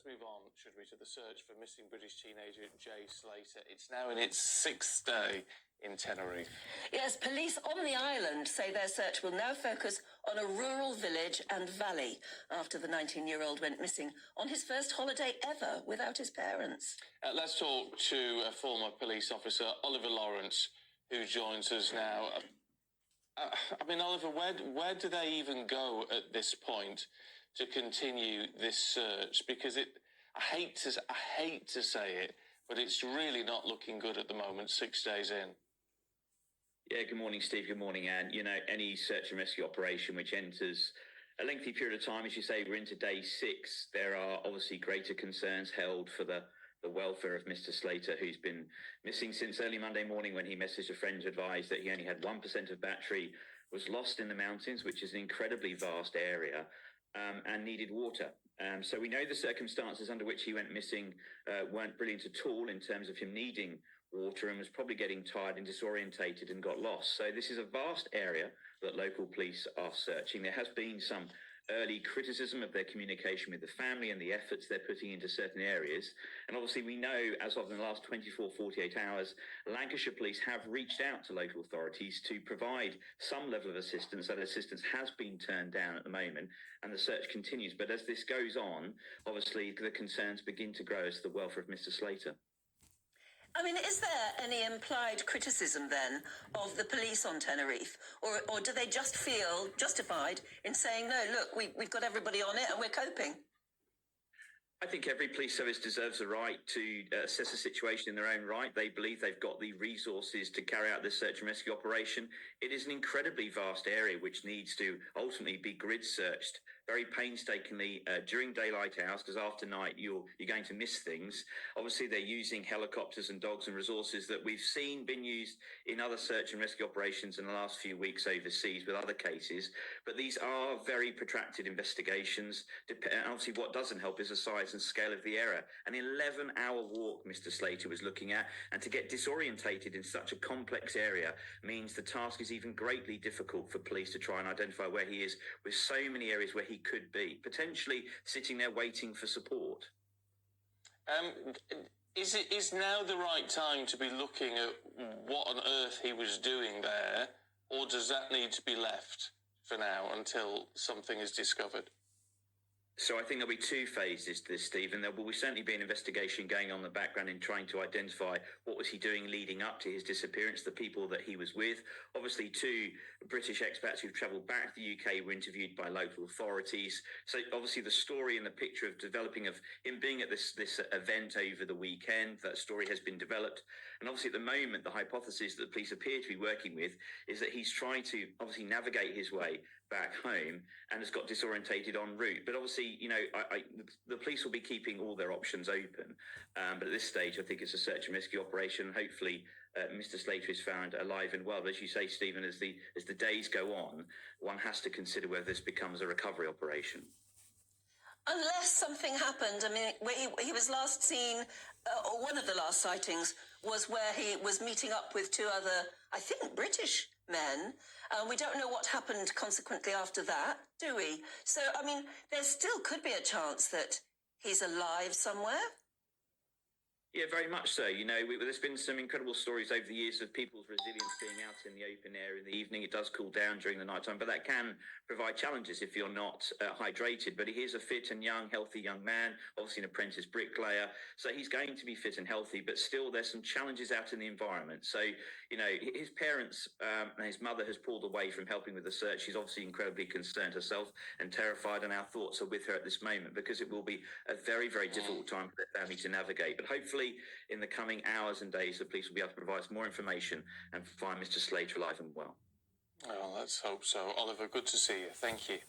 move on, should we, to the search for missing British teenager Jay Slater. It's now in its 6th day in Tenerife. Yes, police on the island say their search will now focus on a rural village and valley after the 19-year-old went missing on his first holiday ever without his parents. Let's talk to a former police officer, Oliver Laurence, who joins us now. I mean, Oliver, where do they even go at this point to continue this search? Because I hate to say it, but it's really not looking good at the moment, 6 days in. Yeah, good morning, Steve. Good morning, Anne. You know, any search and rescue operation which enters a lengthy period of time, as you say, we're into day 6, there are obviously greater concerns held for the welfare of Mr. Slater, who's been missing since early Monday morning when he messaged a friend to advise that he only had 1% of battery, was lost in the mountains, which is an incredibly vast area, and needed water. So we know the circumstances under which he went missing weren't brilliant at all in terms of him needing water, and was probably getting tired and disorientated and got lost. So this is a vast area that local police are searching. There has been some early criticism of their communication with the family and the efforts they're putting into certain areas. And obviously we know, as of the last 24, 48 hours, Lancashire Police have reached out to local authorities to provide some level of assistance. That assistance has been turned down at the moment, and the search continues. But as this goes on, obviously the concerns begin to grow as to the welfare of Mr. Slater. I mean, is there any implied criticism then of the police on Tenerife? Or do they just feel justified in saying, no, look, we've got everybody on it and we're coping? I think every police service deserves the right to assess a situation in their own right. They believe they've got the resources to carry out this search and rescue operation. It is an incredibly vast area which needs to ultimately be grid searched very painstakingly during daylight hours, because after night you're going to miss things. Obviously they're using helicopters and dogs and resources that we've seen been used in other search and rescue operations in the last few weeks overseas with other cases. But these are very protracted investigations. Obviously what doesn't help is the size and scale of the area. An 11-hour walk Mr. Slater was looking at, and to get disorientated in such a complex area means the task is even greatly difficult for police to try and identify where he is, with so many areas where he could be, potentially sitting there waiting for support. Is now the right time to be looking at what on earth he was doing there, or does that need to be left for now until something is discovered? So I think there'll be 2 phases to this, Stephen. There will certainly be an investigation going on in the background in trying to identify what was he doing leading up to his disappearance, the people that he was with. Obviously, 2 British expats who've travelled back to the UK were interviewed by local authorities. So obviously the story and the picture of developing of him being at this event over the weekend, that story has been developed. And obviously at the moment, the hypothesis that the police appear to be working with is that he's trying to obviously navigate his way back home and has got disorientated en route. But obviously, you know, the police will be keeping all their options open. But at this stage, I think it's a search and rescue operation. Hopefully, Mr. Slater is found alive and well. But as you say, Stephen, as the days go on, one has to consider whether this becomes a recovery operation. Unless something happened. I mean, where he was last seen, or one of the last sightings, was where he was meeting up with 2 other, I think, British men. We don't know what happened consequently after that, do we? So, I mean, there still could be a chance that he's alive somewhere. Yeah, very much so. You know, there's been some incredible stories over the years of people's resilience being out in the open air in the evening. It does cool down during the night time, but that can provide challenges if you're not hydrated. But he is a fit and young, healthy young man, obviously an apprentice bricklayer. So he's going to be fit and healthy, but still there's some challenges out in the environment. So, you know, his parents and his mother has pulled away from helping with the search. She's obviously incredibly concerned herself and terrified, and our thoughts are with her at this moment, because it will be a very, very difficult time for their family to navigate. But hopefully in the coming hours and days, the police will be able to provide us more information and find Mr. Slater alive and well. Well, let's hope so. Oliver, good to see you. Thank you.